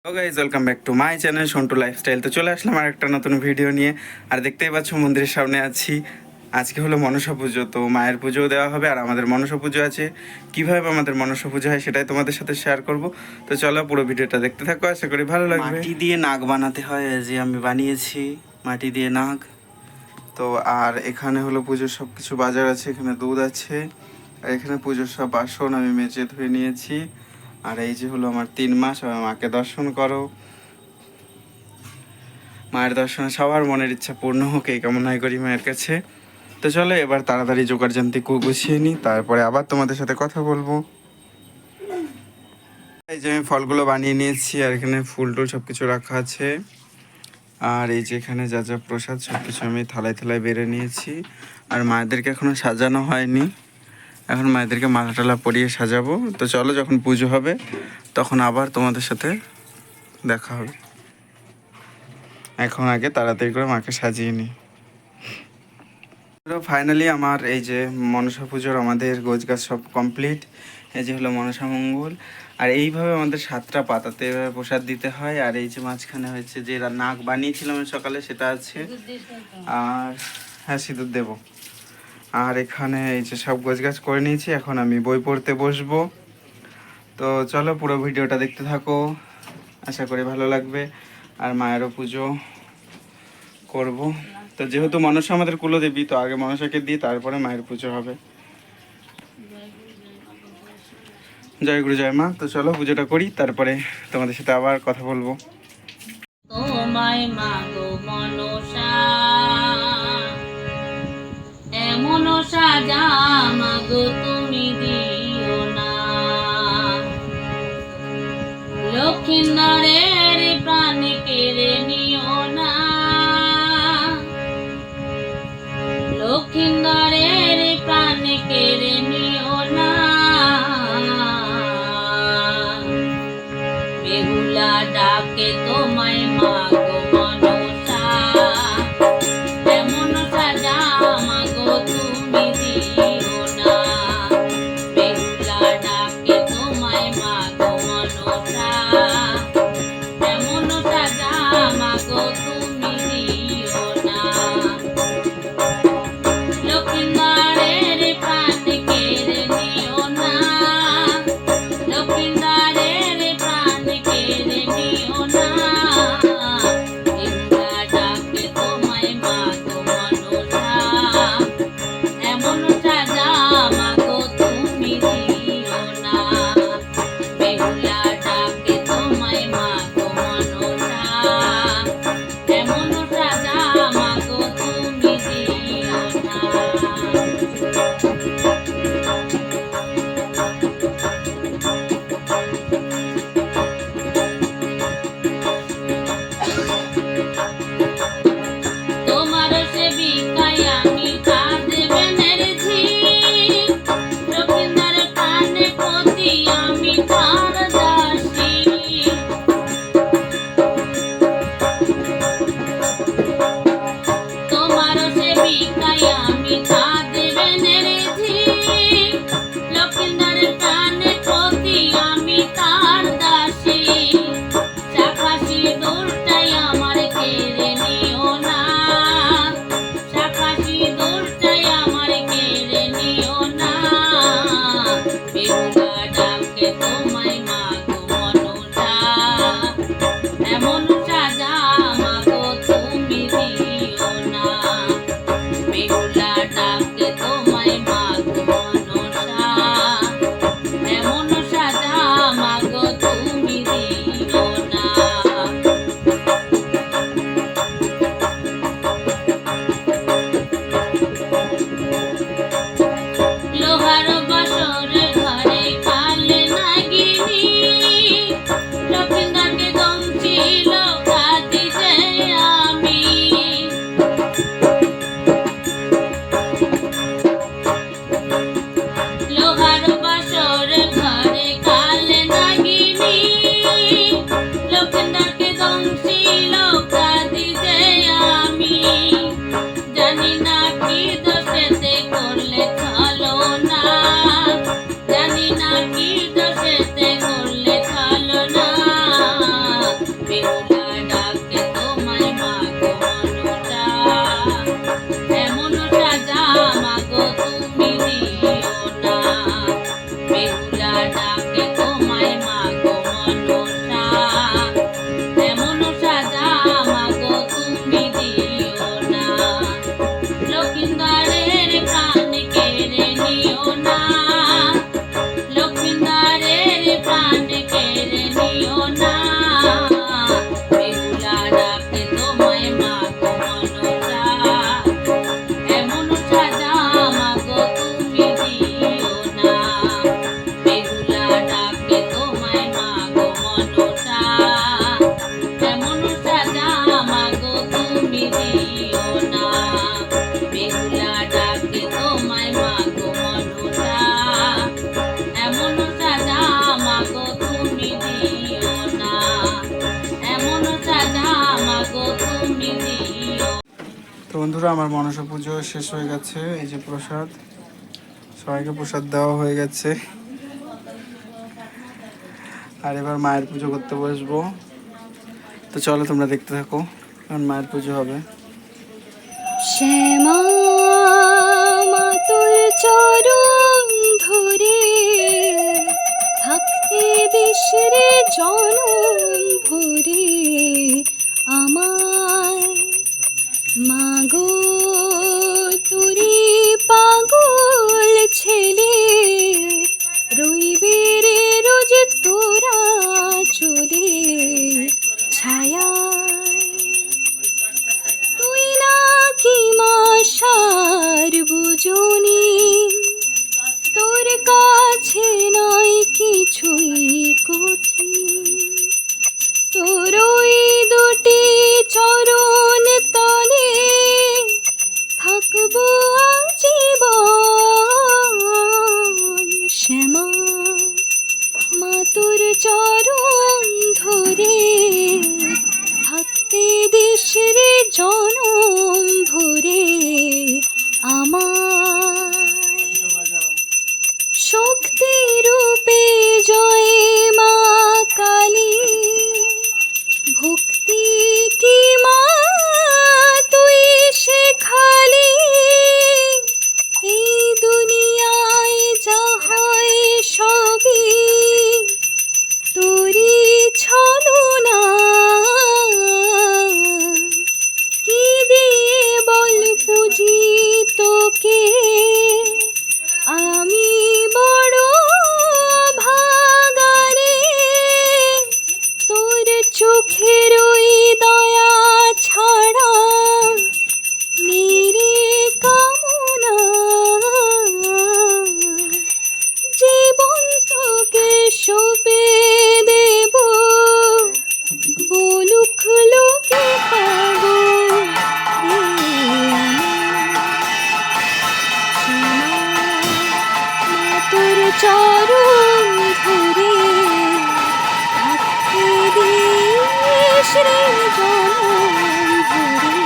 Hello guys, welcome back to my channel Santu lifestyle. তো চলে আসলাম আর একটা নতুন ভিডিও নিয়ে। আর দেখতেই পাচ্ছ মন্দিরের সামনে আছি। আজকে হলো মনসা পুজো, তো মায়ের পুজোও দেওয়া হবে আর আমাদের মনসা পুজো আছে। কীভাবে আমাদের মনসা পুজো হয় সেটাই তোমাদের সাথে শেয়ার করব। তো চলো পুরো ভিডিওটা দেখতে থাকো, আশা করি ভালো লাগবে। মাটি দিয়ে নাগ বানাতে হয়, যে আমি বানিয়েছি মাটি দিয়ে নাগ। তো আর এখানে হলো পুজোর সব কিছু বাজার আছে, এখানে দুধ আছে আর এখানে পুজোর সব বাসন আমি মেজে ধুয়ে নিয়েছি। আর এই যে হলো আমার 3 মাস, আমার মাকে দর্শন করো। মায়ের দর্শনে সবার মনের ইচ্ছা পূর্ণ হোক, এই কামনাই করি মায়ের কাছে। তো চলো এবার তাড়াতাড়ি জোগাড় জানতে গুছিয়ে নিই, তারপরে আবার তোমাদের সাথে কথা বলবো। এই যে আমি ফলগুলো বানিয়ে নিয়েছি আর এখানে ফুল টুল সব কিছু রাখা আছে। আর এই যে এখানে যা যা প্রসাদ সব কিছু আমি থালায় থালায় বেড়ে নিয়েছি। আর মায়েদেরকে এখনও সাজানো হয়নি, এখন মায়েদেরকে মালা টালা পরিয়ে সাজাবো। তো চলো যখন পুজো হবে তখন আবার তোমাদের সাথে দেখা হবে। এখন আগে তাড়াতাড়ি করে মাকে সাজিয়ে নিই। ফাইনালি আমার এই যে মনসা পুজোর আমাদের গোছগাছ সব কমপ্লিট। এই যে হলো মনসা মঙ্গল। আর এইভাবে আমাদের 7টা পাতাতে এভাবে প্রসাদ দিতে হয়। আর এই যে মাঝখানে হয়েছে যে নাক বানিয়েছিলাম সকালে, সেটা আছে। আর হ্যাঁ, সিঁদুর দেবো। আর এখানে এই যে সব গোছগাছ করে নিয়েছি, এখন আমি বই পড়তে বসবো। তো চলো পুরো ভিডিওটা দেখতে থাকো, আশা করি ভালো লাগবে। আর মায়েরও পুজো করব। তো যেহেতু মনসা আমাদের কুলদেবী, তো আগে মনসাকে দিই, তারপরে মায়ের পুজো হবে। জয় গুরু জয় মা। তো চলো পুজোটা করি, তারপরে তোমাদের সাথে আবার কথা বলবো। তোমায় মাগো মনসা, এমন সাজা মাগো তুমি দিও না। লক্ষ্মীনারের প্রাণ কেড়ে নিও না, লক্ষ্মীনারের প্রাণ কেড়ে নিও না। বেহুলা ডাকে তোমায় মাগো মনসা, এমন সাজা মাগো তুমি দিও না। বেহুলা ডাকে তোমায় মাগো মনসা, এমন সাজা মাগো তুমি দিও না। লক্ষ্মীনারের প্রাণ কেড়ে নিও না, লক্ষ্মীনারের প্রাণ কেড়ে নিও না। বন্ধুরা, আমার মনসা পুজো শেষ হয়ে গেছে। এই যে প্রসাদ, সবাইকে প্রসাদ দেওয়া হয়ে গেছে। আর এবার মায়ের পুজো করতে বসবো। তো চলো তোমরা দেখতে থাকো, কারণ মায়ের পুজো হবে। শ্যামা মা তোর চরণ ধরে থাকতে দেশরে জনম ভরে আমায় মাগো তুরি পাগল ছেলে রইবে রে রোজ তোরা চলে ছায়ায় তুই না কি মা সার্বজনী তোর কাছে নয় কিছুই কঠিন তোর ওই দুটি চরণ তলে থাকবো আজীবন শ্যামা মা তোর চরণ ধরে থাকতে দেশের জনম ভরে আমায় শক্তি রূপে জয় মা কালী ভক্তি কি মা তুই শেখালি এই দুনিয়ায় যা হয় সবই তোরি ছলনা কি দিয়ে বল পুজি তোকে আমি বড় ভাগারে তোর চোখের ওই দয়া ছাড়া নিরে কামনা জীবন তোকে সঁপে দেব বলুক লোকে পাবো রে মা তোর চরণ ধরে থাকতে দিস রে জনম ভরে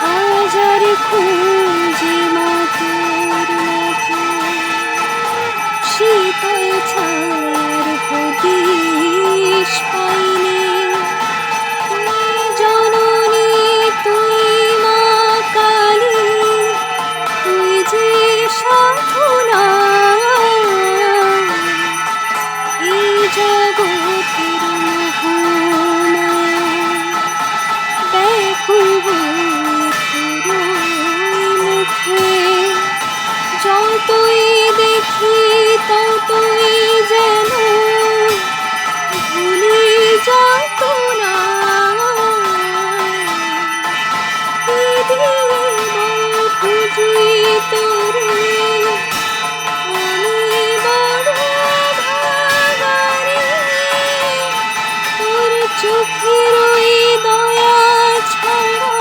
হাজার খুঁজে মা তোর মতো শীতল ছায়ার হদিস পাইনি তুই জননী তুই মা কালী তুই যে সাধনা এই জগতের মোহমায়া ব্যাকুল হয়ে তোর মুখে যতই দেখি ততই যেন ভুলি যত না কি দিয়ে বল খুঁজি তোরে আমি বড় ভাগারে তোর চোখের ওই দয়া ছাড়া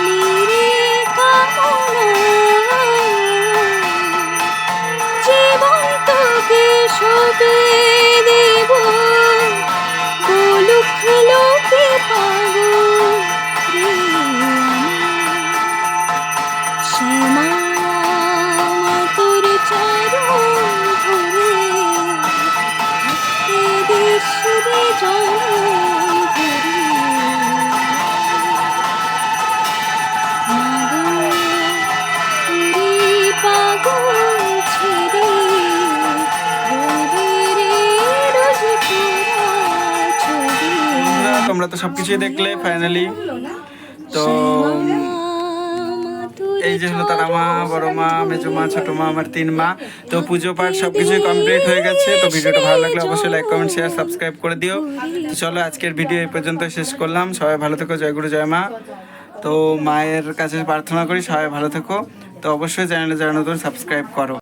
নিরে কামনা জীবন তোকে সঁপে দেব বলুক লোকে পাবো রে শ্যামা মা তোর চরণ ধরে থাকতে দেশরে জনম ভরে মাগো তুরি পাগল ছেড়ে রইবে রে রোজ তোরা ছবি বন্ধুরা, তোমরা তো সবকিছুই দেখলে ফাইনালি। তো এই যে হলো তারা মা, বড় মা, মেজো মা, ছোট মা, আমার 3 মা। তো পুজো পাঠ সবকিছুই কমপ্লিট হয়ে গেছে। তো ভিডিওটা ভালো লাগলে অবশ্যই লাইক, কমেন্ট, শেয়ার, সাবস্ক্রাইব করে দিও। তো চলো আজকের ভিডিও এই পর্যন্ত শেষ করলাম। সবাই ভালো থেকো, জয় গুরু জয় মা। তো মায়ের কাছে প্রার্থনা করি সবাই ভালো থেকো। তো অবশ্যই চ্যানেলে যারা নতুন সাবস্ক্রাইব করো।